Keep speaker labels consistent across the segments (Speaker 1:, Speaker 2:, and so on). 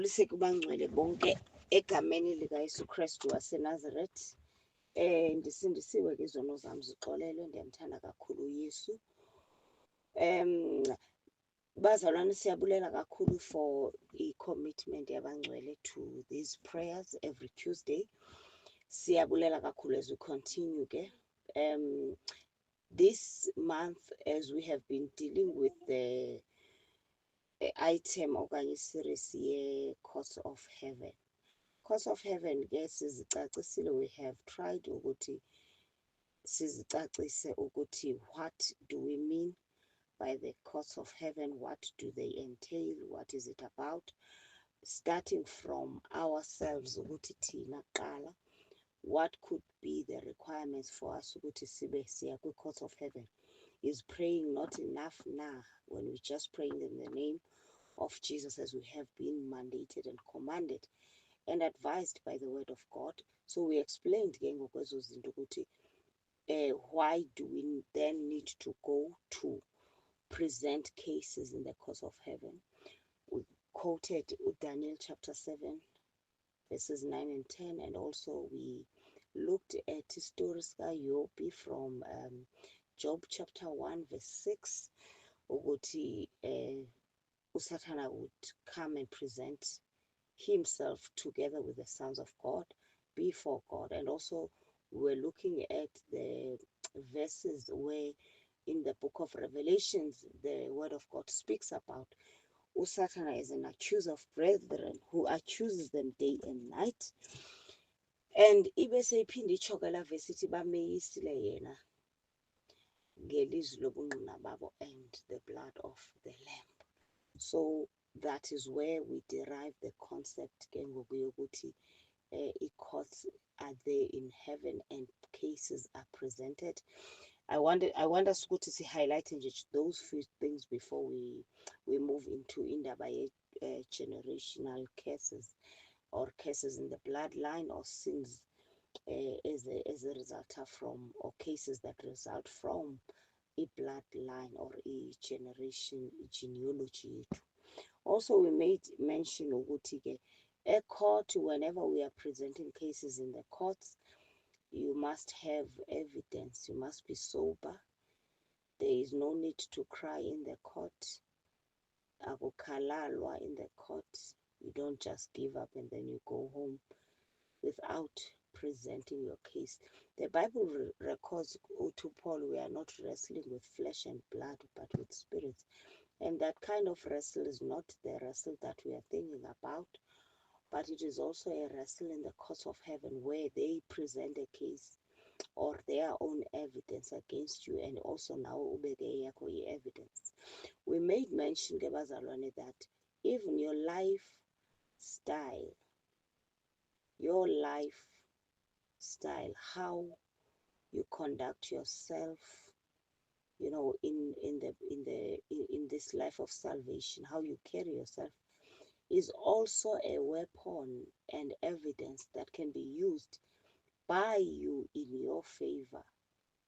Speaker 1: Ngibulise kubangcwele bonke egameni likaYesu Kristu waseNazaretha. Ndisindisiwe ke izono zam zixolelwe, ndiyamthanda kakhulu uYesu. Bazalwane, siyabulela kakhulu for i-commitment yabangcwele to these prayers every Tuesday. Siyabulela kakhulu as we continue ke. This month, as we have been dealing with the item okanye series ye-Course of Heaven. Course of Heaven ke sizicacisile, we have tried ukuthi sizicacise ukuthi what do we mean by the Course of Heaven, what do they entail, what is it about, starting from ourselves ukuthi thina kuqala what could be the requirements for us ukuthi sibe siya kwi-Course of Heaven. Is praying not enough now when we just praying in the name of Jesus as we have been mandated and commanded and advised by the word of God? So we explained why do we then need to go to present cases in the Course of Heaven. We quoted Daniel chapter 7 verses 9 and 10, and also we looked at stories Yobi from Job chapter 1 verse 6 ukuthi Usathana would come and present himself together with the sons of God before God. And also we're looking at the verses where in the book of Revelations the word of God speaks about Usathana as an accuser of brethren who accuses them day and night. And ibese iphinde ichokela verse ithi bameyisile yena ngelizwi lobungqina babo and the blood of the lamb. So that is where we derive the concept yokuthi courts are there in heaven and cases are presented. I want us to highlight those few things before we move into indaba generational cases or cases in the bloodline or sins as a result from, or cases that result from a bloodline or a genealogy. Also, we made mention ukuthi a court, whenever we are presenting cases in the courts, you must have evidence, you must be sober. There is no need to cry in the court. Akukalalwa in the court. You don't just give up and then you go home without presenting your case. The Bible records to Paul, we are not wrestling with flesh and blood, but with spirits. And that kind of wrestle is not the wrestle that we are thinking about, but it is also a wrestle in the Courts of Heaven where they present a case or their own evidence against you, and also now ubeke yakho evidence. We made mention bazalwane that even your lifestyle, how you conduct yourself, in this life of salvation, how you carry yourself, is also a weapon and evidence that can be used by you in your favor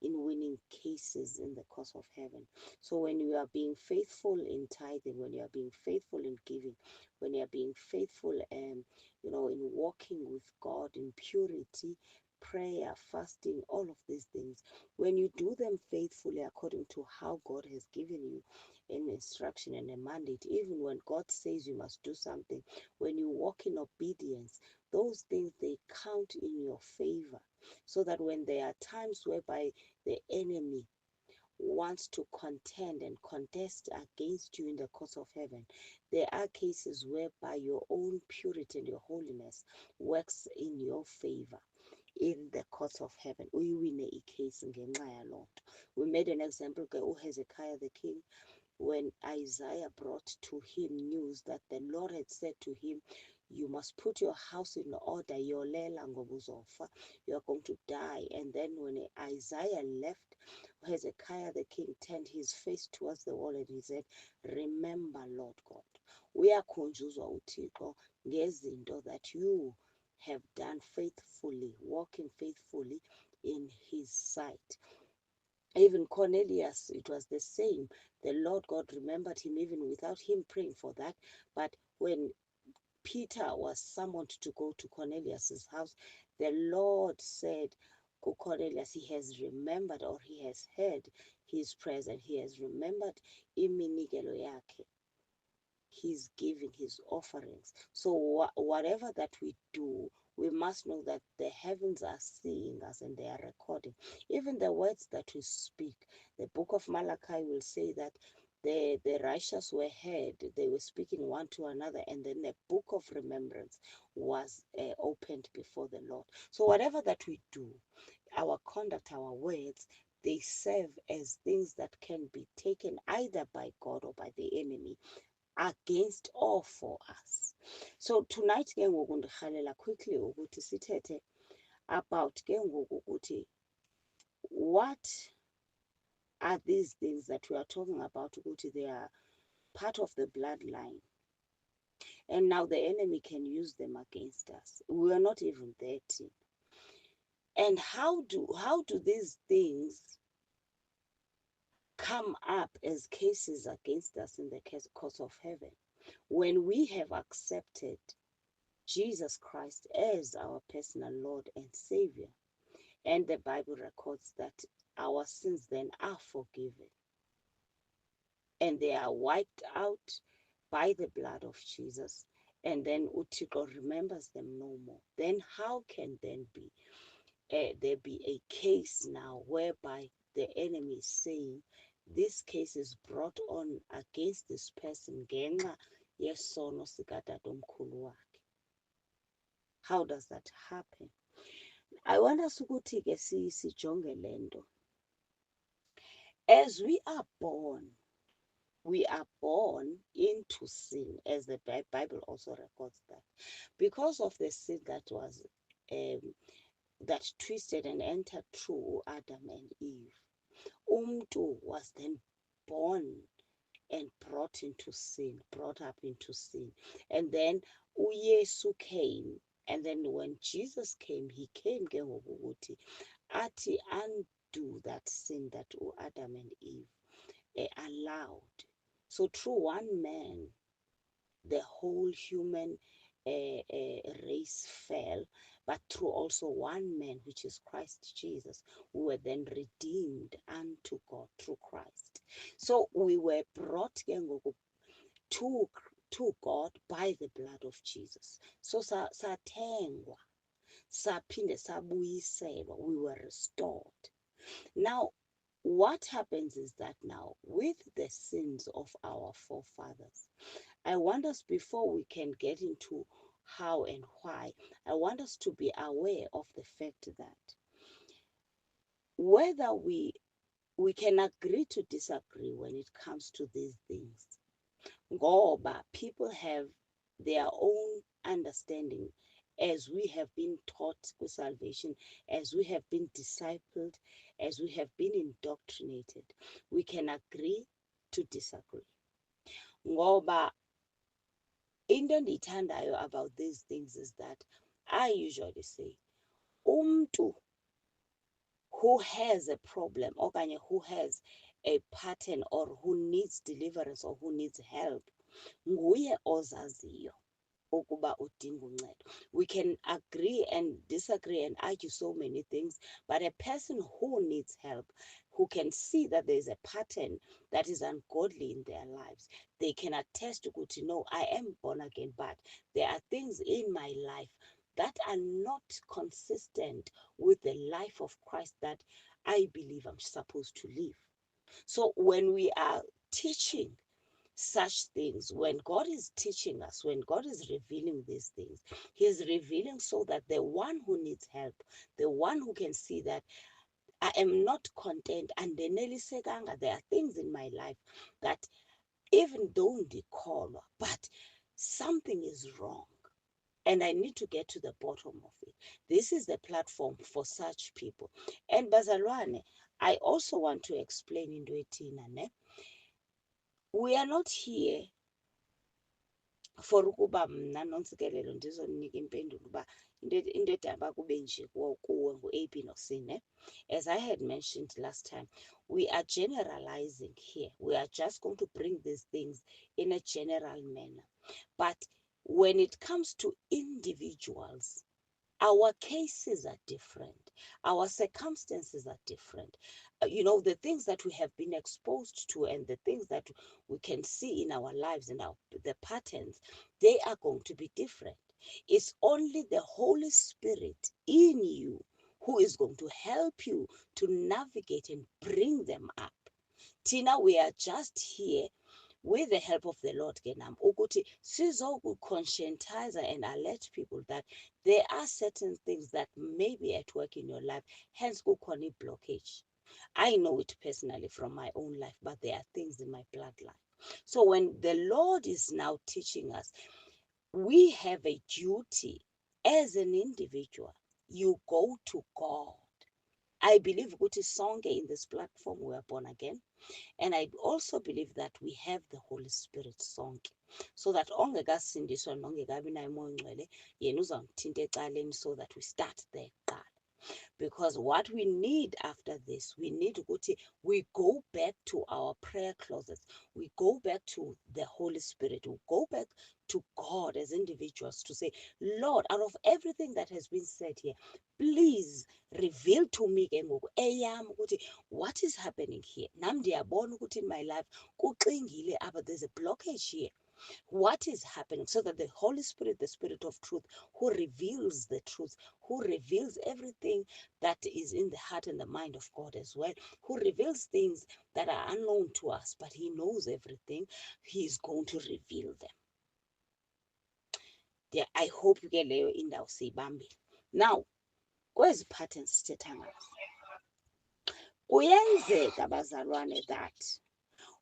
Speaker 1: in winning cases in the Course of Heaven. So when you are being faithful in tithing, when you are being faithful in giving, when you are being faithful in walking with God in purity, prayer, fasting, all of these things, when you do them faithfully according to how God has given you an instruction and a mandate, even when God says you must do something, when you walk in obedience, those things, they count in your favor, so that when there are times whereby the enemy wants to contend and contest against you in the Course of Heaven, there are cases whereby your own purity and your holiness works in your favor in the Courts of Heaven. Uyewine case ngenxa yaloo nto. We made an example Hezekiah the king, when Isaiah brought to him news that the Lord had said to him, you must put your house in order, yolela ngobuzofa, you are going to die. And then when Isaiah left, Hezekiah the king turned his face towards the wall and he said, remember, Lord God, uyakhunjuzwa uThixo ngezinto that you have done faithfully, walking faithfully in his sight. Even Cornelius, it was the same. The Lord God remembered him even without him praying for that. But when Peter was summoned to go to Cornelius's house, the Lord said to Cornelius, he has remembered, or he has heard his prayers, and he has remembered iminikelo yakhe. He's giving his offerings. So whatever that we do, we must know that the heavens are seeing us and they are recording. Even the words that we speak, the book of Malachi will say that the righteous were heard, they were speaking one to another, and then the book of remembrance was opened before the Lord. So whatever that we do, our conduct, our words, they serve as things that can be taken either by God or by the enemy against or for us. So tonight ke ngoku ndirhalela quickly ukuthi sithethe about ke ngoku ukuthi what are these things that we are talking about ukuthi they are part of the bloodline, and now the enemy can use them against us. We are not even 30. And how do these things come up as cases against us in the course of heaven when we have accepted Jesus Christ as our personal Lord and Savior? And the Bible records that our sins then are forgiven and they are wiped out by the blood of Jesus. And then Utiko remembers them no more. Then how can then be there be a case now whereby the enemy is saying this case is brought on against this person ngenxa yesono sikatatomkhulu wakhe? How does that happen? I want us ukuthi ke sijonge lento. As we are born into sin, as the Bible also records that, because of the sin that was that twisted and entered through Adam and Eve. Umntu was then born and brought up into sin. And then uYesu came, and then when Jesus came, he came ke ngoku ukuthi athi undo that sin that Adam and Eve allowed. So through one man, the whole human race fell, but through also one man, which is Christ Jesus, we were then redeemed unto God through Christ. So we were brought to God by the blood of Jesus. So sathengwa, saphinde sabuyiselwa, we were restored. Now, what happens is that now, with the sins of our forefathers, I want us, before we can get into how and why, I want us to be aware of the fact that whether we can agree to disagree when it comes to these things, ngoba people have their own understanding as we have been taught with salvation, as we have been discipled, as we have been indoctrinated. We can agree to disagree. Ngoba into endiyithandayo about these things is that I usually say, umntu who has a problem, okanye who has a pattern, or who needs deliverance, or who needs help, nguye ozaziyo ukuba udinga uncedo. We can agree and disagree and argue so many things, but a person who needs help, who can see that there's a pattern that is ungodly in their lives, they can attest to good, no, I am born again, but there are things in my life that are not consistent with the life of Christ that I believe I'm supposed to live. So when we are teaching such things, when God is teaching us, when God is revealing these things, He's revealing so that the one who needs help, the one who can see that I am not content, and there are things in my life that even though ndikolwa, but something is wrong and I need to get to the bottom of it. This is the platform for such people. And bazalwane, I also want to explain into ethina, ne? We are not here for ukuba mna nontsikelelo ndizoninika impendulo uba into edaba kube nje kuwe ngu-A, B no-C, ne? As I had mentioned last time, we are generalizing here. We are just going to bring these things in a general manner. But when it comes to individuals, our cases are different. Our circumstances are different. The things that we have been exposed to and the things that we can see in our lives and the patterns, they are going to be different. It's only the Holy Spirit in you who is going to help you to navigate and bring them up. Tina, we are just here with the help of the Lord Genam ukuthi sizoku-conscientize and alert people that there are certain things that may be at work in your life, hence kukhona blockage. I know it personally from my own life, but there are things in my bloodline. So when the Lord is now teaching us, we have a duty as an individual. You go to God. I believe ukuthi sonke in this platform we are born again. And I also believe that we have the Holy Spirit sonke, so that ongekasindiswa nongekabi naye umoya ongcwele yena uzangithinta ecaleni, so that we start there kuqala. Because what we need after this, we need ukuthi we go back to our prayer closets, we go back to the Holy Spirit, we go back to God as individuals to say, Lord, out of everything that has been said here, please reveal to me ke ngoku eyam ukuthi what is happening here. Nam ndiyabona ukuthi in my life kuxingile apha, there's a blockage here. What is happening, so that the Holy Spirit, the Spirit of truth, who reveals the truth, who reveals everything that is in the heart and the mind of God as well, who reveals things that are unknown to us, but he knows everything, he is going to reveal them. I hope you get leyo indawo siyibambile. Now, kwezi patterns sithetha ngazo, kuyenzeka bazalwane that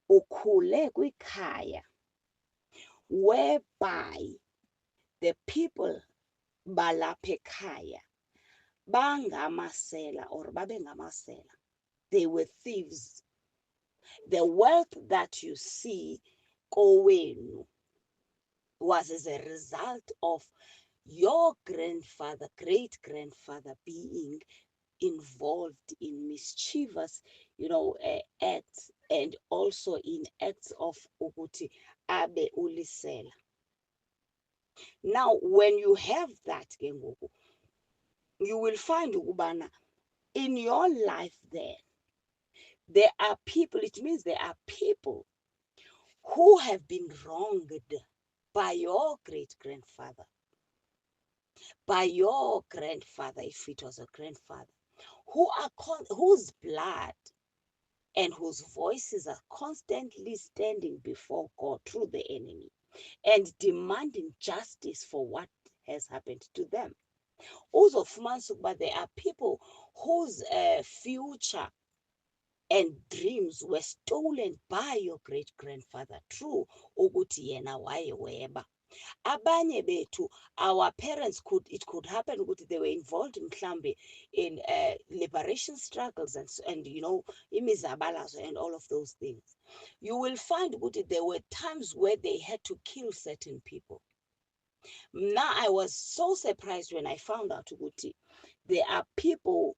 Speaker 1: ukhule kwikhaya whereby the people balapha ekhaya bangamasela or babengamasela. They were thieves. The wealth that you see kowenu was as a result of your grandfather, great-grandfather being involved in mischievous, acts, and also in acts of ukuthi abe ulisela. Now, when you have that, you will find ukubana in your life there are people, it means there are people who have been wronged by your great-grandfather, by your grandfather, if it was a grandfather, whose blood and whose voices are constantly standing before God through the enemy and demanding justice for what has happened to them. Uzofumanisa ukuba there are people whose future and dreams were stolen by your great-grandfather through ukuthi yena wayeweba. Abanye bethu, our parents it could happen ukuthi they were involved mhlambe in liberation struggles and imizabalazo and all of those things. You will find ukuthi there were times where they had to kill certain people. Now, I was so surprised when I found out ukuthi there are people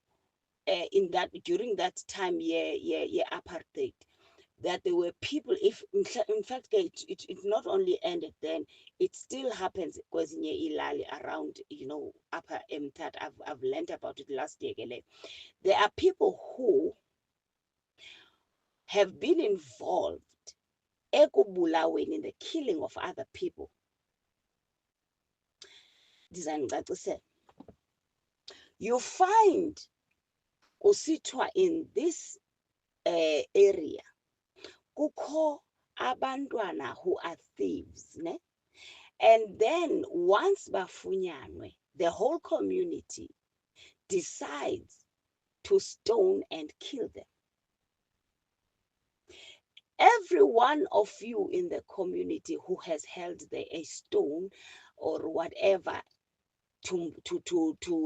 Speaker 1: during that time, apartheid, that there were people, if in fact it not only ended then, it still happens kwezinye ilali around, upper Mthat. I've learned about it last year. There are people who have been involved ekubulaweni, in the killing of other people. You find kusithwa in this area kukho abantwana who are thieves, ne? And then once bafunyanwe, the whole community decides to stone and kill them. Every one of you in the community who has held a stone or whatever to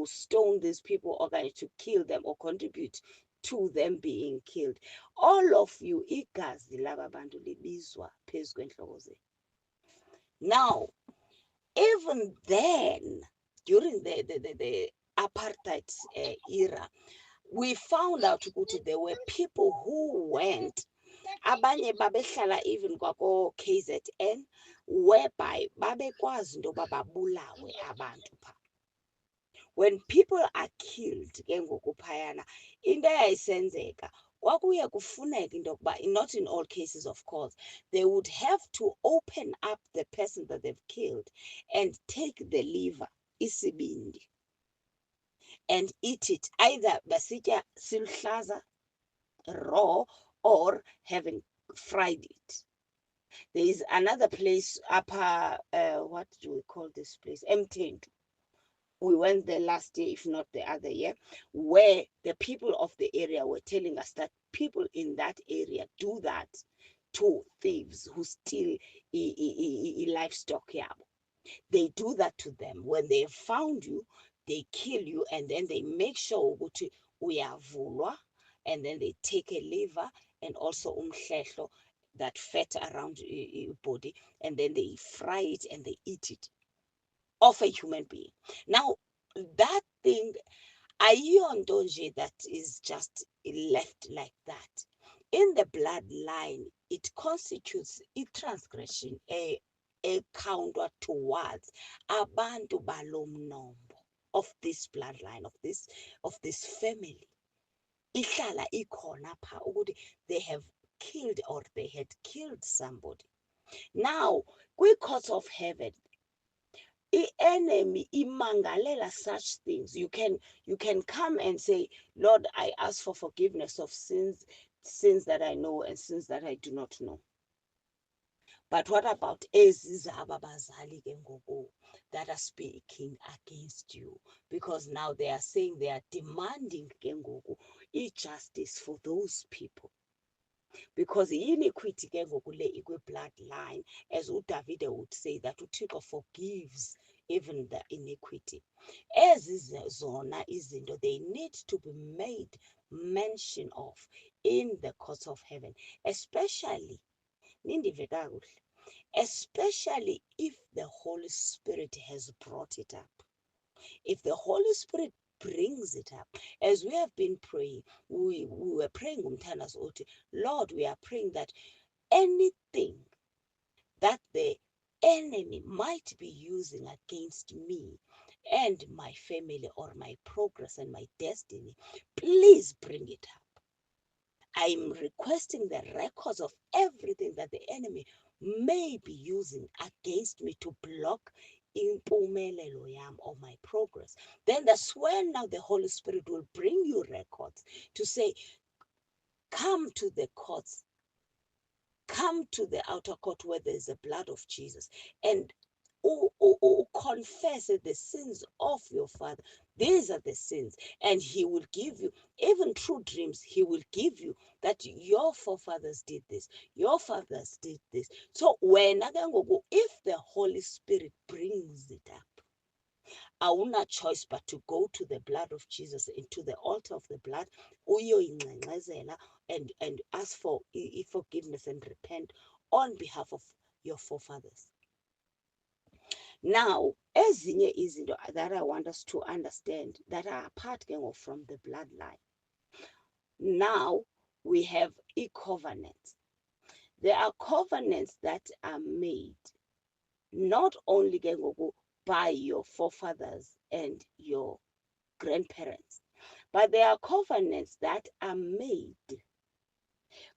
Speaker 1: stone these people or to kill them or contribute to them being killed, all of you, igazi laba bantu libizwa phezu kwenhloko zenu. Now, even then, during the apartheid era, we found out that there were people who went, abanye babehlala even kwako KZN, whereby babekwazi into yoba babulawe abantu phaa. When people are killed ke ngoku phayana, into eyayisenzeka kwakuye kufuneka into yokuba, not in all cases of course, they would have to open up the person that they've killed and take the liver, isibindi, and eat it, either basitya siluhlaza raw or having fried it. There is another place upper, what do we call this place? Mtendu. We went there last year, if not the other year, where the people of the area were telling us that people in that area do that to thieves who steal livestock. Yeah, they do that to them. When they found you, they kill you, and then they make sure ukuthi uyavulwa, and then they take a liver and also umhlehlo, that fat around your body, and then they fry it and they eat it, of a human being. Now, that thing, ayiyonto nje that is just left like that. In the bloodline, it constitutes a transgression, a counter towards abantu balomnombo of this bloodline, of this family. Ihlala ikhona pha ukuthi they have killed or they had killed somebody. Now, kwi-courts of heaven, the enemy imangalela such things. You can come and say, Lord, I ask for forgiveness of sins that I know and sins that I do not know. But what about ezizaba bazali ke ngoku that are speaking against you? Because now they are saying, they are demanding ke ngoku justice for those people. Because iniquity ke ngoku le ikwi-bloodline, as uDavide would say, that uThixo forgives even the iniquity. Ezi zona izinto, they need to be made mention of in the courts of heaven, especially nindive kakuhle, especially if the Holy Spirit has brought it up. If the Holy Spirit brings it up, as we have been praying, we were praying umthandazo uthi, Lord, we are praying that anything that the enemy might be using against me and my family or my progress and my destiny, please bring it up. I'm requesting the records of everything that the enemy may be using against me to block impumelelo yam or my progress. Then that's when now the Holy Spirit will bring you records to say, come to the courts, come to the outer court where there is the blood of Jesus, and confess the sins of your father. These are the sins, and he will give you, even through dreams, he will give you that your forefathers did this, your fathers did this. So when if the Holy Spirit brings it up, awuna choice but to go to the blood of Jesus, into the altar of the blood, and ask for forgiveness and repent on behalf of your forefathers. Now, ezinye izinto that I want us to understand that are apart from the bloodline. Now, we have covenants. There are covenants that are made not only by your forefathers and your grandparents, but there are covenants that are made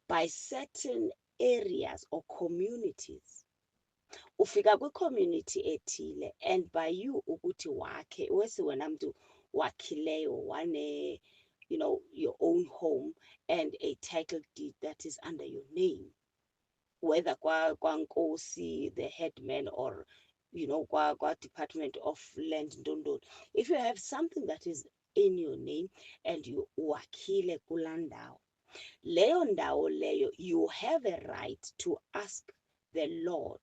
Speaker 1: by certain areas or communities. Ufika kwi-community ethile, and by you ukuthi wakhe, wesi wena mntu wakhileyo wane, your own home and a title deed that is under your name, whether kwankosi, the headman, or kwa Department of Land, ndondoni. If you have something that is in your name and you wakhile kulaa ndawo, leyo ndawo leyo, you have a right to ask the Lord,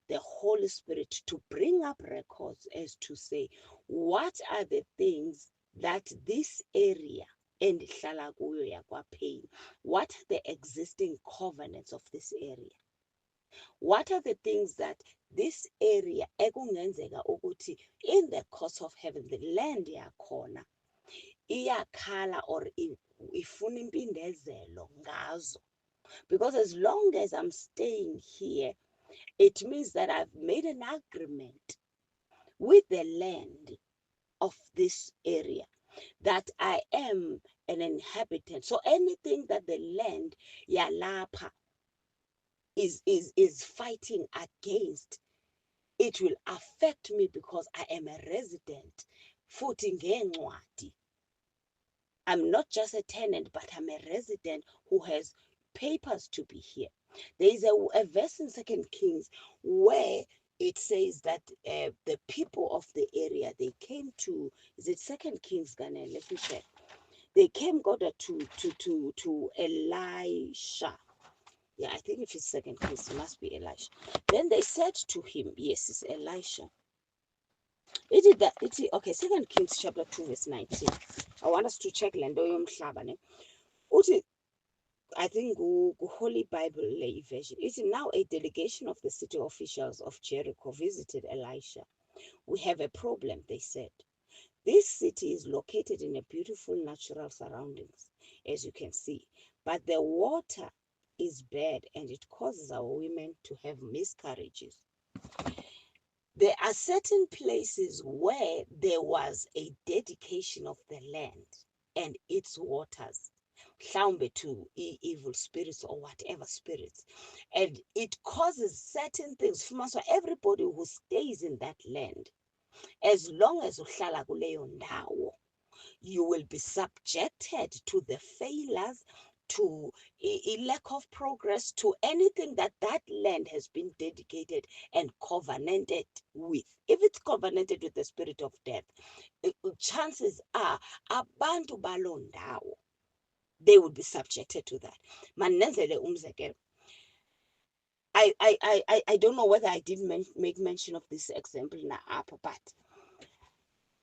Speaker 1: the Holy Spirit, to bring up records as to say, what are the things that this area and hlala kuyo yakwaPain, what are the existing covenants of this area? What are the things that this area ekungenzeka ukuthi in the courts of heaven, the land yakhona iyakhala or ifuna impindezelo ngazo? Because as long as I'm staying here, It means that I've made an agreement with the land of this area that I am an inhabitant. So anything that the land yalapa is fighting against, it will affect me because I am a resident. Futhi ngencwadi, I'm not just a tenant, but I'm a resident who has papers to be here. There is a verse in Second Kings where it says that the people of the area, they came to, is it Second Kings, Ghana? Let me check. They came, God, to Elisha. Yeah, I think if it's Second Kings, it must be Elisha. Then they said to him, yes, it's Elisha. It is that. It is okay. Second Kings chapter 2 verse 19. I want us to check lento yomhlaba ne. Uthi, I think Holy Bible lay version. It's now a delegation of the city officials of Jericho visited Elisha. We have a problem, they said. This city is located in a beautiful natural surroundings, as you can see, but the water is bad and it causes our women to have miscarriages. There are certain places where there was a dedication of the land and its waters, to evil spirits or whatever spirits, and it causes certain things. So everybody who stays in that land, as long as uhlala kuleyo ndawo, you will be subjected to the failures, to a lack of progress, to anything that that land has been dedicated and covenanted with. If it's covenanted with the spirit of death, chances are abantu baloo ndawo, they would be subjected to that. Manenzele umzekelo. I don't know whether I did make mention of this example now up, but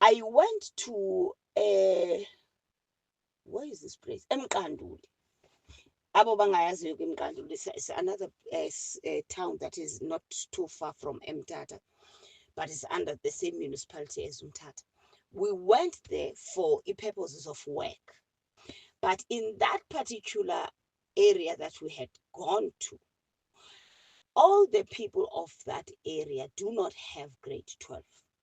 Speaker 1: I went to where is this place? Emkanduli. Abo bangayaziyo Emkanduli. It's another town that is not too far from Mtata, but it's under the same municipality as Mtata. We went there for purposes of work. But in that particular area that we had gone to, all the people of that area do not have grade 12.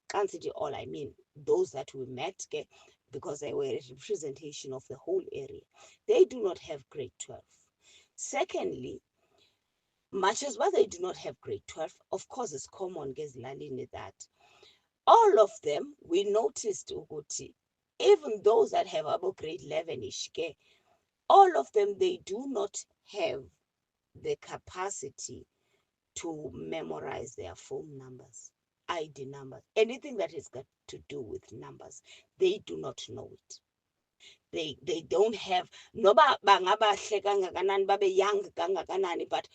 Speaker 1: Can't say all, I mean, those that we met, because they were a representation of the whole area, they do not have grade 12. Secondly, much as well they do not have grade 12, of course, it's common that all of them, we noticed, Uguti, even those that have about grade 11-ish, all of them, they do not have the capacity to memorize their phone numbers, ID numbers, anything that has got to do with numbers. They do not know it. They don't have, noba bangabahle kangakanani, babe young kangakanani, but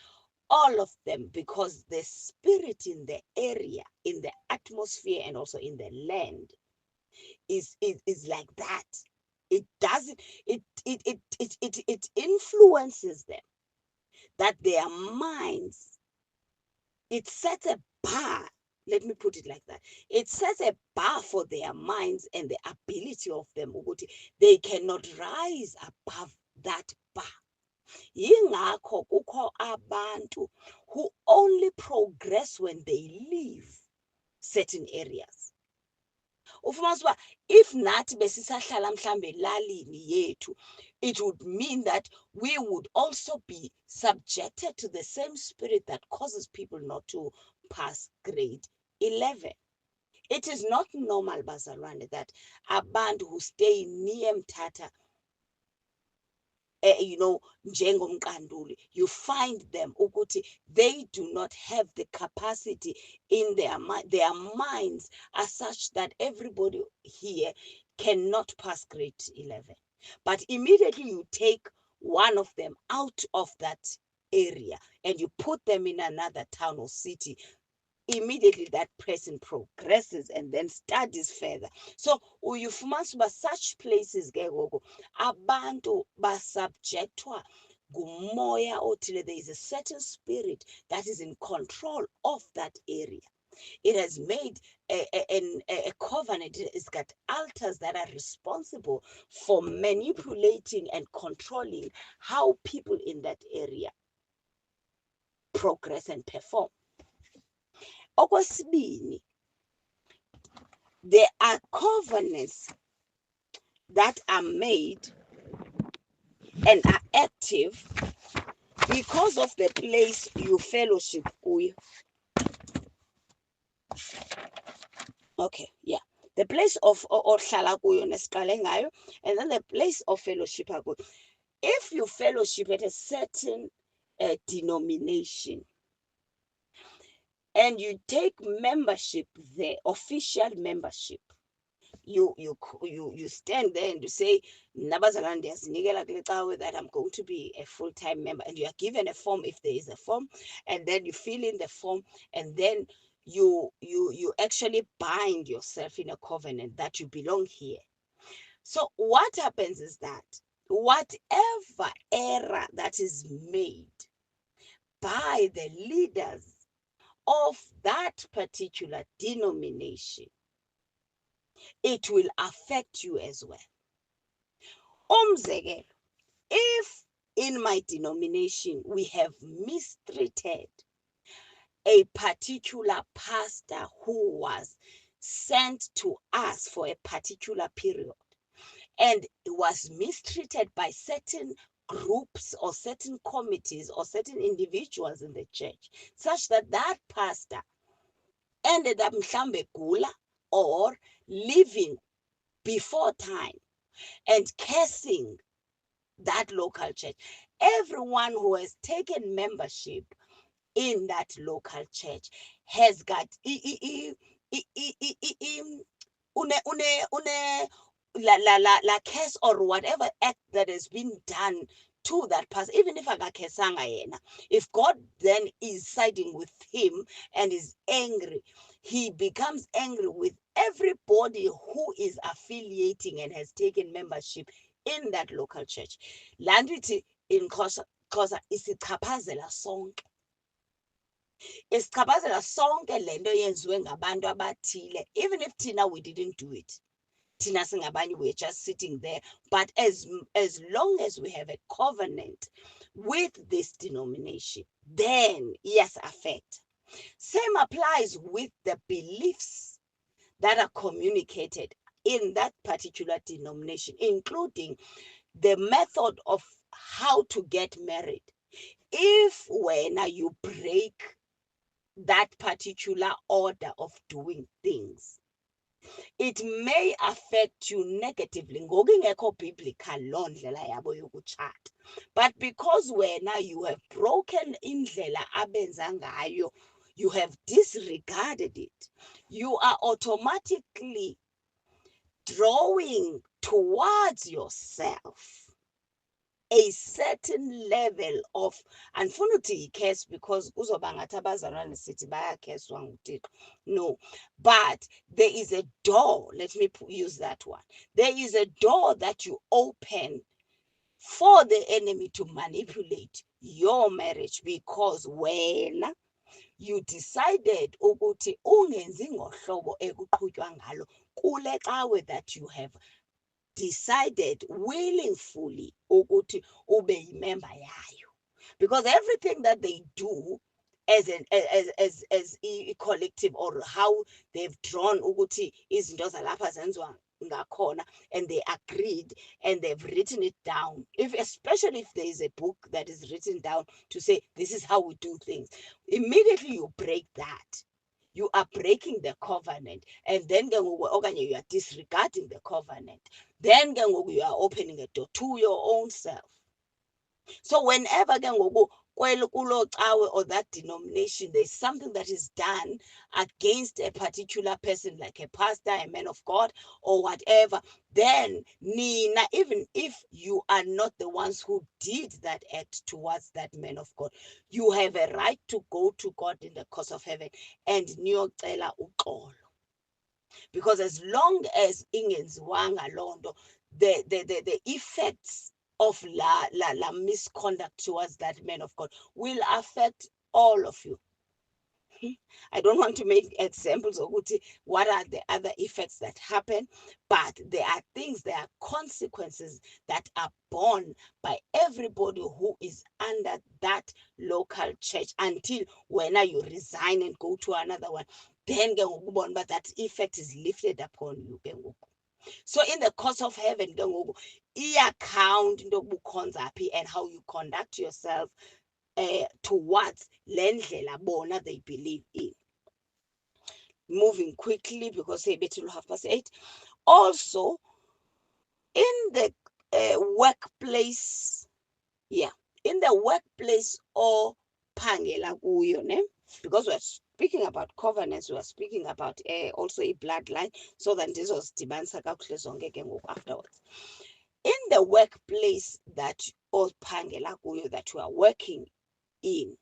Speaker 1: all of them, because the spirit in the area, in the atmosphere, and also in the land is like that. It doesn't, it influences them, that their minds, it sets a bar. Let me put it like that. It sets a bar for their minds and the ability of them. They cannot rise above that bar. Yingakho kukho abantu who only progress when they leave certain areas. Ufumanisa if nathi besisahlala mhlambe elalini yethu, it would mean that we would also be subjected to the same spirit that causes people not to pass grade 11. It is not normal, bazalwane, that abantu who stay near Mtata, njengomqanduli, you find them ukuthi they do not have the capacity in their mind. Their minds are such that everybody here cannot pass grade 11. But immediately you take one of them out of that area and you put them in another town or city, immediately that person progresses and then studies further. So uyufumanisa uba such places ke ngoku abantu basubjectwa ngumoya othile. There is a certain spirit that is in control of that area. It has made a covenant. It's got altars that are responsible for manipulating and controlling how people in that area progress and perform. Okwesibini, there are covenants that are made and are active because of the place you fellowship kuyo. Okay, yeah. The place of ohlala kuyo nesiqale ngayo, and then the place of fellowship kuyo. If you fellowship at a certain denomination and you take membership there, official membership, you stand there and you say, that I'm going to be a full-time member, and you are given a form if there is a form, and then you fill in the form, and then you actually bind yourself in a covenant that you belong here. So what happens is that whatever error that is made by the leaders of that particular denomination, it will affect you as well. Umzekelo, if in my denomination we have mistreated a particular pastor who was sent to us for a particular period, and was mistreated by certain groups or certain committees or certain individuals in the church, such that that pastor ended up mhlambe gula or living before time and cursing that local church. Everyone who has taken membership in that local church has got la curse or whatever act that has been done to that person, even if akakesanga yena, if God then is siding with him and is angry, he becomes angry with everybody who is affiliating and has taken membership in that local church. Landithi in Xhosa isichaphazela sonke. Isichaphazela sonke lento yenziwe ngabantu abathile, even if thina we didn't do it. Thina singabanye, we're just sitting there. But as long as we have a covenant with this denomination, then yes, affect. Same applies with the beliefs that are communicated in that particular denomination, including the method of how to get married. If when you break that particular order of doing things, it may affect you negatively ngokungekho biblical loo ndlela yabo yokutshata, but because wena you have broken indlela abenza ngayo, you have disregarded it, you are automatically drawing towards yourself a certain level of, andifuna uthi curse because kuzoba ngathi abazalwane sithi bayakheswa nguThixo. No, but there is a door, let me use that one. There is a door that you open for the enemy to manipulate your marriage, because when you decided ukuthi ungenzi ngohlobo ekuqhutywa ngalo kule cawe that you have decided willingly ukuthi ube yimember yayo, because everything that they do as a collective, or how they've drawn ukuthi izinto zalapha zenziwa ngakhona, and they agreed and they've written it down, especially if there is a book that is written down to say this is how we do things, immediately you break that, you are breaking the covenant, and then you are disregarding the covenant, then you are opening a door to your own self. So whenever or that denomination, there's something that is done against a particular person, like a pastor, a man of God, or whatever, then Nina, even if you are not the ones who did that act towards that man of God, you have a right to go to God in the course of heaven and niyocela uxolo. Because as long as ingenziwanga londo, the effects of la misconduct towards that man of God will affect all of you. I don't want to make examples of what are the other effects that happen, but there are things, there are consequences that are borne by everybody who is under that local church until when you resign and go to another one. Then but that effect is lifted upon you. So in the course of heaven, i-account into yokubukhonza phi and how you conduct yourself towards lendlela bona they believe in. Moving quickly because say better 8:30. Also, in the workplace, in the workplace or phangela kuyo, ne? Because we're speaking about covenants, we're speaking about also a bloodline, so that this was dibanisa kakuhle zonke ke ngoku afterwards. In the workplace that or phangela kuyo that you are working in,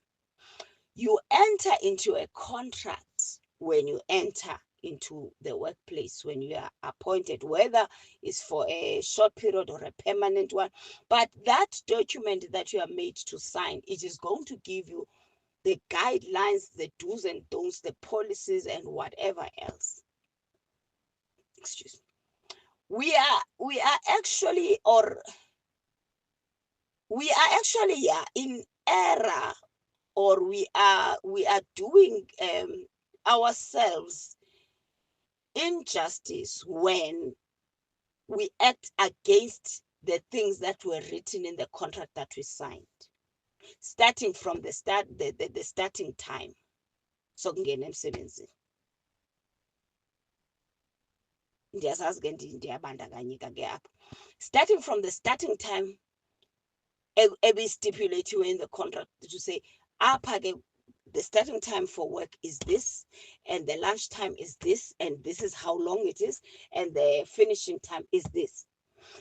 Speaker 1: you enter into a contract when you enter into the workplace, when you are appointed, whether it's for a short period or a permanent one. But that document that you are made to sign, it is going to give you the guidelines, the do's and don'ts, the policies, and whatever else. Excuse me. We are actually in error, or we are doing ourselves injustice when we act against the things that were written in the contract that we signed, starting from the starting time. So kungena emsebenzini, ndiyazazi ke ndiyabandakanyeka ke apho, starting from the starting time ebistipulatiwe in the contract to say apha ke the starting time for work is this, and the lunch time is this, and this is how long it is, and the finishing time is this.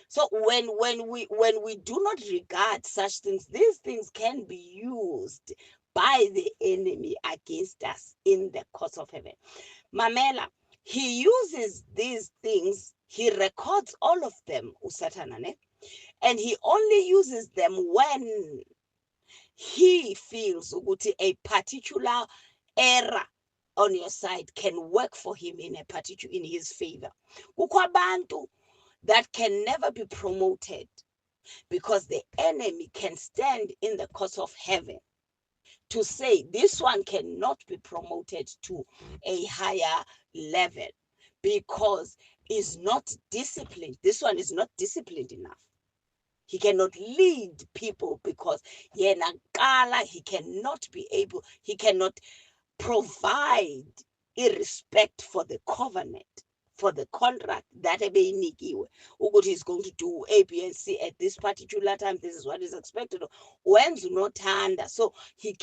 Speaker 1: So when we do not regard such things, these things can be used by the enemy against us in the course of heaven. Mamela, he uses these things, he records all of them, usatanane, and he only uses them when he feels a particular error on your side can work for him in his favor. Kukho abantu that can never be promoted because the enemy can stand in the course of heaven to say this one cannot be promoted to a higher level because is not disciplined. This one is not disciplined enough. He cannot lead people because he cannot provide irrespect for the covenant, for the contract that Ugut is going to do A, B, and C at this particular time. This is what is expected. When's not under, so he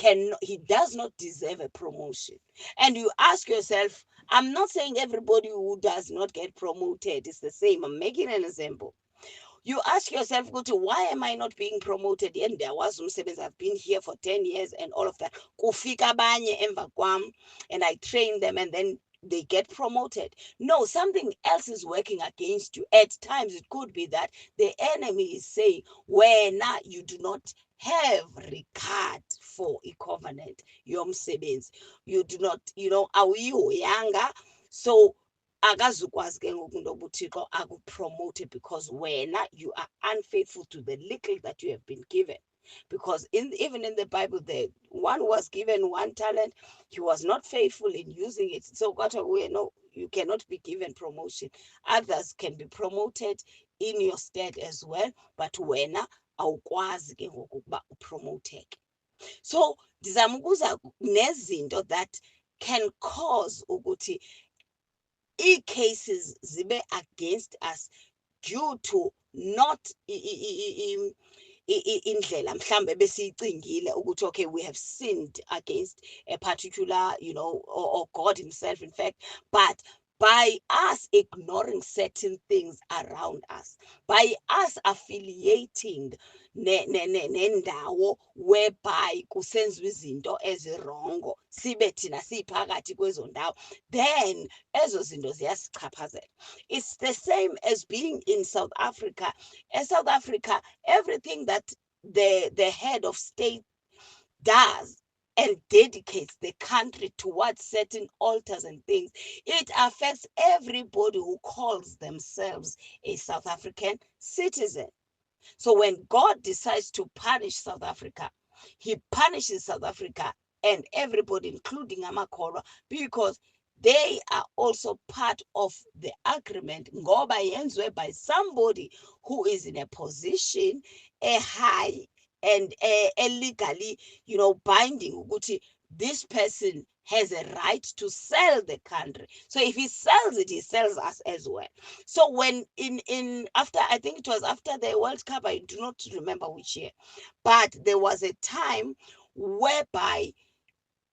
Speaker 1: does not deserve a promotion. And you ask yourself, I'm not saying everybody who does not get promoted is the same. I'm making an example. You ask yourself, why am I not being promoted? And there was I've been here for 10 years and all of that. And I train them and then they get promoted. No, something else is working against you. At times, it could be that the enemy is saying, when you do not have regard for a covenant, yom sebens, you do not, younger, so akazukwazi ke ngoku into yobuthixo akupromote because wena you are unfaithful to the little that you have been given. Because even in the Bible, the one was given 1 talent, he was not faithful in using it. So you cannot be given promotion. Others can be promoted in your stead as well, but wena awukwazi ke ngoku ukuba upromoteke. So ndizama ukuza nezinto that can cause ukuthi cases zibe against us due to not indlela mhlambe besiyicingile ukuthi okay, we have sinned against a particular or God himself, in fact, but by us ignoring certain things around us, by us affiliating nendawo whereby kusenziwa izinto ezirongo sibe thina siphakathi kwezo ndawo, then ezo zinto ziyasichaphazela. It's the same as being in South Africa. In South Africa, everything that the head of state does and dedicates the country towards certain altars and things, it affects everybody who calls themselves a South African citizen. So when God decides to punish South Africa, he punishes South Africa and everybody, including Amakholwa, because they are also part of the agreement ngoba yenzwe by somebody who is in a position a high and a legally, binding ukuthi this person has a right to sell the country. So if he sells it, he sells us as well. So when in after, I think it was after the World Cup, I do not remember which year, but there was a time whereby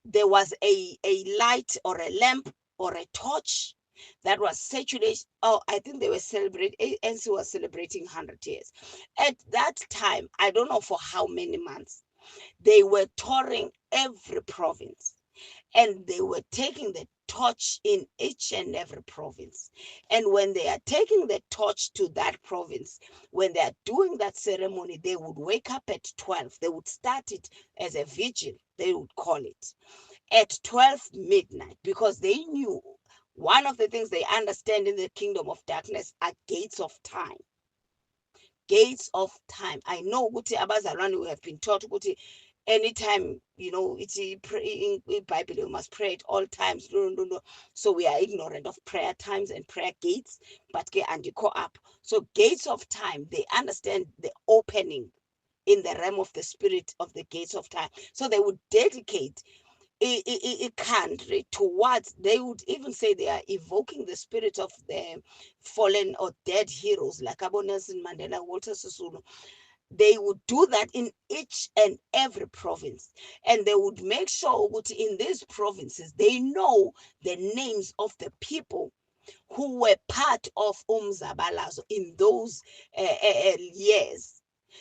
Speaker 1: there was a light or a lamp or a torch that was circulating. Oh, I think they were celebrating, ANC was celebrating 100 years. At that time, I don't know for how many months, they were touring every province and they were taking the torch in each and every province. And when they are taking the torch to that province, when they are doing that ceremony, they would wake up at 12. They would start it as a vigil, they would call it, at 12 midnight, because they knew one of the things they understand in the kingdom of darkness are gates of time. Gates of time. I know ukuthi abazalwane, we have been taught ukuthi anytime, it's in Bible, you must pray at all times. No. So we are ignorant of prayer times and prayer gates, but ke andikho up. So gates of time, they understand the opening in the realm of the spirit of the gates of time. So they would dedicate a country towards, they would even say they are evoking the spirit of the fallen or dead heroes like Nelson Mandela, Walter Sisulu. They would do that in each and every province, and they would make sure that in these provinces they know the names of the people who were part of Umzabalazo in those years,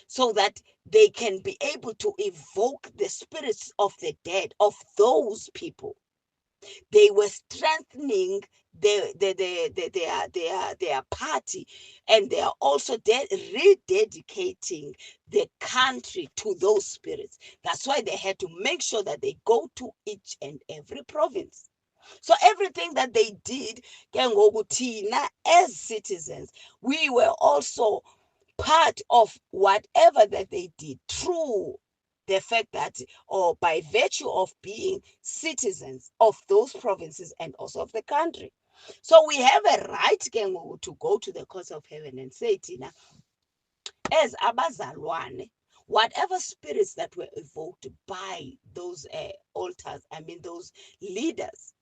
Speaker 1: so that they can be able to evoke the spirits of the dead of those people. They were strengthening their party, and they are also rededicating the country to those spirits. That's why they had to make sure that they go to each and every province. So everything that they did, as citizens, we were also part of whatever that they did through the fact that, or by virtue of being citizens of those provinces and also of the country. So we have a right to go to the courts of heaven and say, Tina, as abazalwane, whatever spirits that were evoked by those altars, those leaders,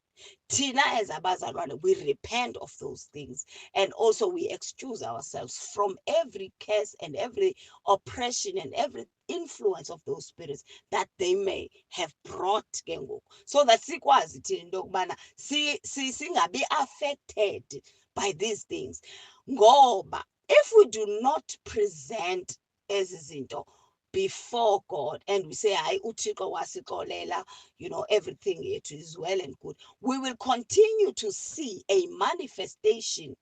Speaker 1: Tina as abazalwane, we repent of those things, and also we excuse ourselves from every curse and every oppression and every influence of those spirits that they may have brought ke ngoku, so that sikwazi thina into yokubana singabi affected by these things. Ngoba if we do not present ezi zinto before God and we say, hayi uThixo wasixolela, everything yethu is well and good, we will continue to see a manifestation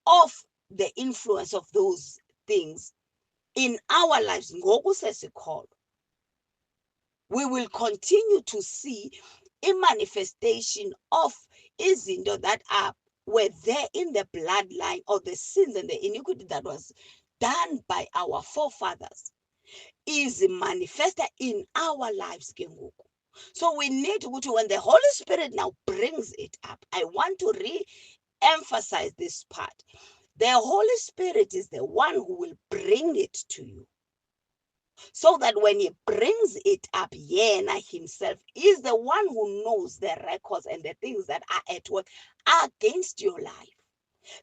Speaker 1: of the influence of those things in our lives. Ngoku sesikholwa, we will continue to see a manifestation of izinto that were there in the bloodline, or the sins and the iniquity that was done by our forefathers is manifested in our lives ke ngoku. So we need to, when the Holy Spirit now brings it up, I want to re-emphasize this part. The Holy Spirit is the one who will bring it to you, so that when he brings it up, Yena himself is the one who knows the records and the things that are at work against your life.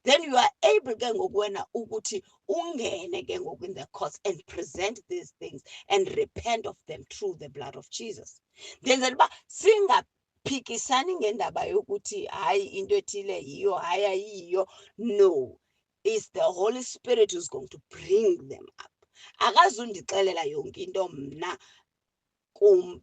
Speaker 1: Then you are able ke ngoku wena ukuthi ungene ke ngoku in the courts and present these things and repent of them through the blood of Jesus. Ndenzela uba singaphikisani ngendaba yokuthi hayi into ethile yiyo, hayi ayiyo. No, it's the Holy Spirit who's going to bring them up. Akazundixelela yonke into mna,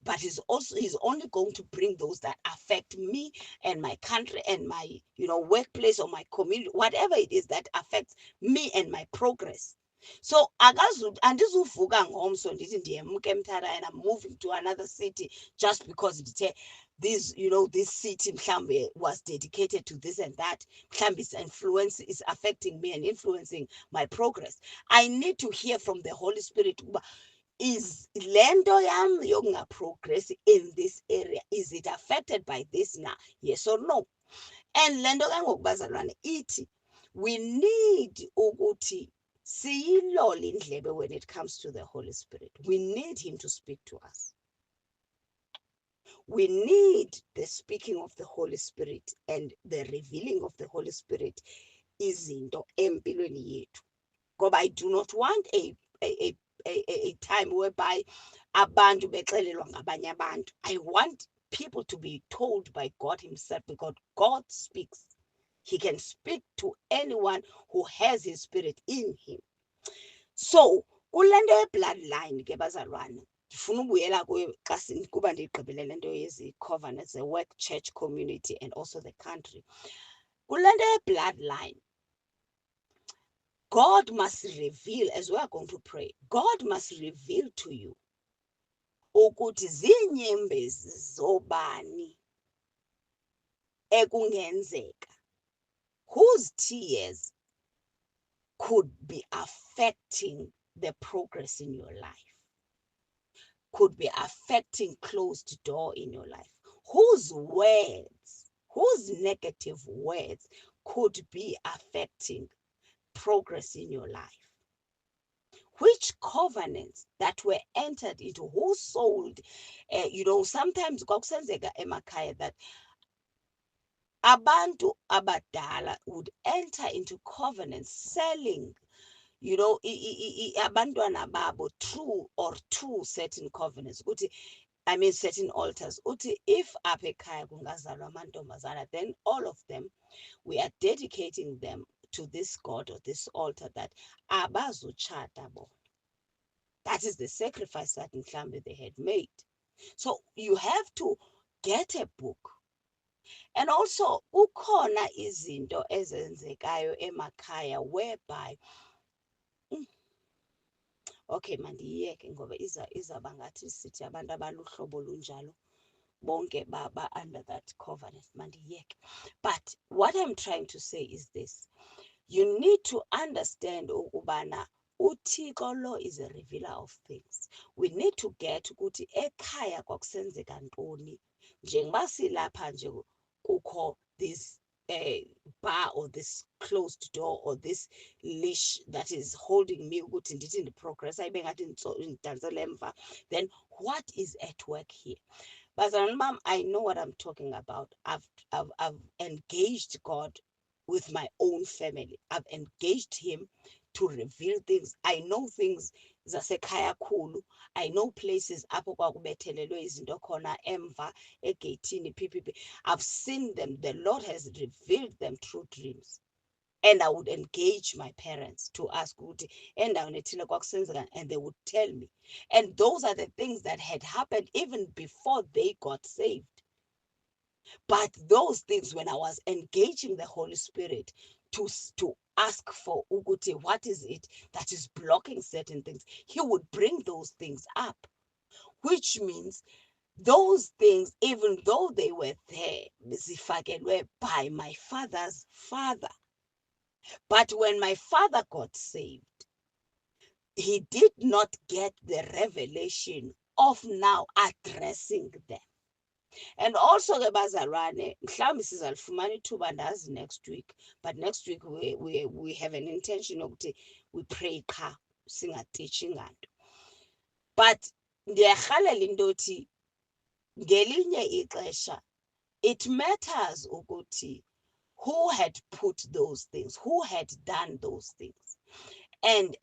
Speaker 1: but he's only going to bring those that affect me and my country and my workplace or my community, whatever it is that affects me and my progress. So andizuvuka ngomso ndithi ndiyemuke eMthatha and I'm moving to another city just because this city mhlambe was dedicated to this and that. Mhlambe its influence is affecting me and influencing my progress. I need to hear from the Holy Spirit. Is lento yam yokungaprogress in this area, is it affected by this now? Yes or no? And lento ke ngoku bazalwane ithi we need ukuthi siyilole indlebe when it comes to the Holy Spirit. We need him to speak to us. We need the speaking of the Holy Spirit and the revealing of the Holy Spirit izinto empilweni yethu. Ngoba I do not want a time whereby abantu bexelelwa ngabanye abantu. I want people to be told by God himself, because God speaks. He can speak to anyone who has his spirit in him. So kulento ye-bloodline ke bazalwane, ndifuna ubuyela kuba ndigqibele lento yezi-covenants, the work church community and also the country. Kulento ye-bloodline, God must reveal, as we are going to pray, God must reveal to you ukuthi ziinyembezi zobani ekungenzeka, whose tears could be affecting the progress in your life, could be affecting closed door in your life, whose words, whose negative words could be affecting progress in your life. Which covenants that were entered into, who sold, sometimes kwakusenzeka emakhaya that abantu abadala would enter into covenants selling, abantwana babo through certain covenants. Certain altars. If apha ekhaya kungazalwa amantombazana, then all of them, we are dedicating them to this God or this altar that abazutshata bona. That is the sacrifice that mhlambe they had made. So you have to get a book. And also ukhona izinto ezenzekayo emakhaya whereby okay mandiyeke ngoba izaba ngathi sithi abantu abaluhlobo lunjalo bonke baba under that covenant, mandiyeke. But what I'm trying to say is this: you need to understand ukubana uThixo lo is a revealer of things. We need to get ukuthi ekhaya kwakusenzeka ntoni, njengoba silapha nje kukho this bar or this closed door or this leash that is holding me ukuthi ndithi ndiprogress ayibe ngathi ndidansele emva, then what is at work here? Bazalwane bam, I know what I'm talking about. I've engaged God with my own family. I've engaged him to reveal things. I know things zasekhaya khulu. I know places apho kwakubethelelwe izinto khona emva egeyithini ppp. I've seen them. The Lord has revealed them through dreams. And I would engage my parents to ask ukuthi endaweni ethile kwakusenzeka, and they would tell me. And those are the things that had happened even before they got saved. But those things, when I was engaging the Holy Spirit to ask for ukuthi, what is it that is blocking certain things, he would bring those things up. Which means those things, even though they were there, zifakelwe by my father's father. But when my father got saved, he did not get the revelation of now addressing them. And also ke bazalwane, mhlawumbe sizalifumana ithuba ndazi next week, but next week we have an intention ukuthi we pray qha singatitshi nganto. But ndiyarhalela into yothi ngelinye ixesha it matters ukuthi who had put those things, who had done those things. And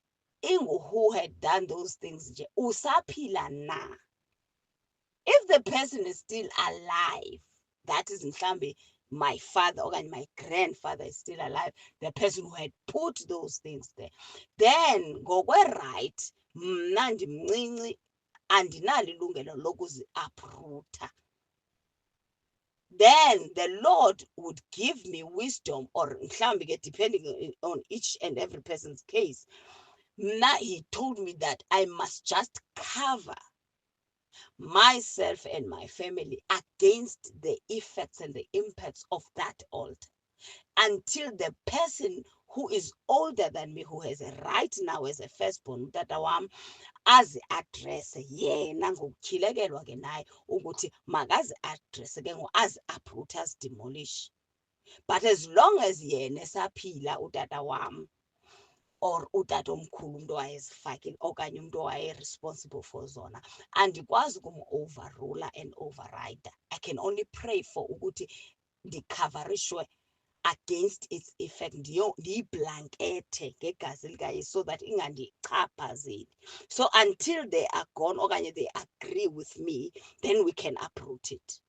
Speaker 1: who had done those things nje usaphila na? If the person is still alive, that is mhlambe my father or my grandfather is still alive, the person who had put those things there, then ngokwe-right mna ndimncinci andinalo ilungelo lokuzi-uproota. Then the Lord would give me wisdom, or mhlambe depending on each and every person's case, Now he told me that I must just cover myself and my family against the effects and the impacts of that altar until the person who is older than me, who has a right now as a firstborn, utata wam, azi-addresse yena ngokutyhilekelwa ke naye ukuthi makazi-addresse ke azi-uproot, azi-demolish. But as long as yena esaphila utata wam or utata omkhulu umuntu owayezifakile okanye umuntu owaye-responsible for zona, andikwazi kum-overrula and override. I can only pray for ukuthi ndikhavarishwe against its effect, ndiyiblankethe ngegazi likaYesu so that ingandichaphazeli. So until they are gone okanye they agree with me, then we can uproot it.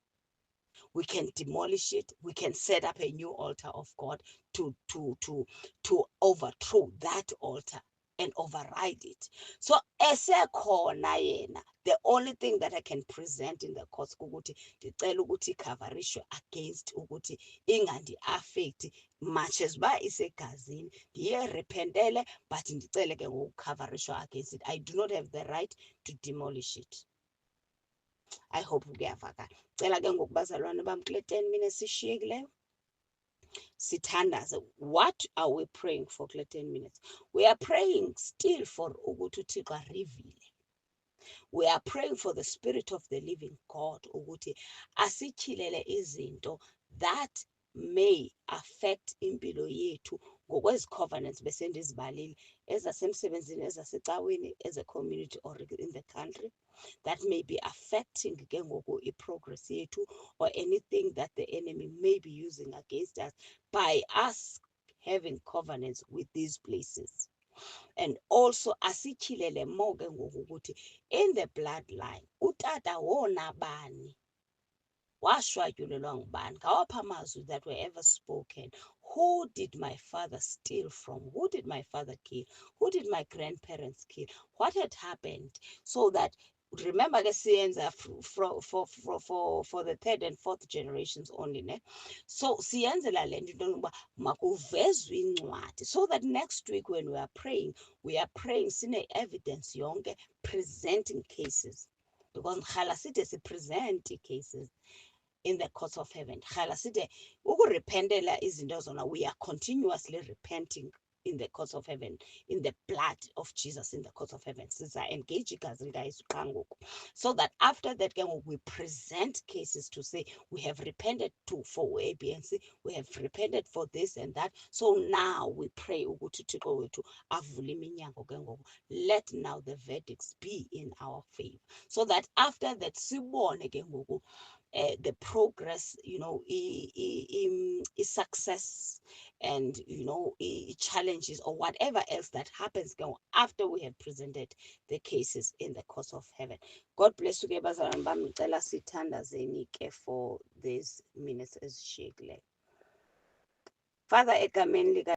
Speaker 1: We can demolish it. We can set up a new altar of God to overthrow that altar and override it. So esekhona yena, the only thing that I can present in the courts ukuthi ndicela ukuthi ikhavarishwe against ukuthi ingandi-affect much as uba isegazini, ndiyerepentele but ndicele ke ngokukhavarishwa against it. I do not have the right to demolish it. I hope kuyavakala. Cela ke ngoku bazalwane bam kule 10 minutes sishiyekileyo sithandaze. What are we praying for kule 10 minutes? We are praying still for ukuthi uThixo arivile. We are praying for the Spirit of the living God ukuthi asityhilele izinto that may affect impilo yethu ngokwezi covenants besendizibalile ezasemsebenzini, ezasecaweni, as a community or in the country, that may be affecting ke ngoku i-progress yethu or anything that the enemy may be using against us by us having covenants with these places. And also asityhilele more ke ngoku ukuthi in the bloodline utata wona bani washwatyulelwa ngubani, ngawaphi amazwi that were ever spoken. Who did my father steal from? Who did my father kill? Who did my grandparents kill? What had happened? So that, remember ke siyenza for the third and fourth generations only, ne? So siyenzela le nto yokuba makuvezwe incwadi so that next week when we are praying sine evidence yonke, presenting cases, because nghala side sipresent cases in the courts of heaven. Hala side ukurepentela izinto zona, we are continuously repenting in the courts of heaven, in the blood of Jesus, in the courts of heaven. Siza engage igazi likaYesu qha ngoku, so that after that we present cases to say we have repented for A, B, and C, we have repented for this and that. So now we pray ukuthi uThixo wethu avule iminyango ke ngoku. Let now the verdicts be in our favor, so that after that sibone ke ngoku the progress, success, and challenges or whatever else that happens after we have presented the cases in the courts of heaven. God bless you ke bazalwane bami, ngicela sithandazeni ke for these minutes ezishiyekileyo. Father, egameni lika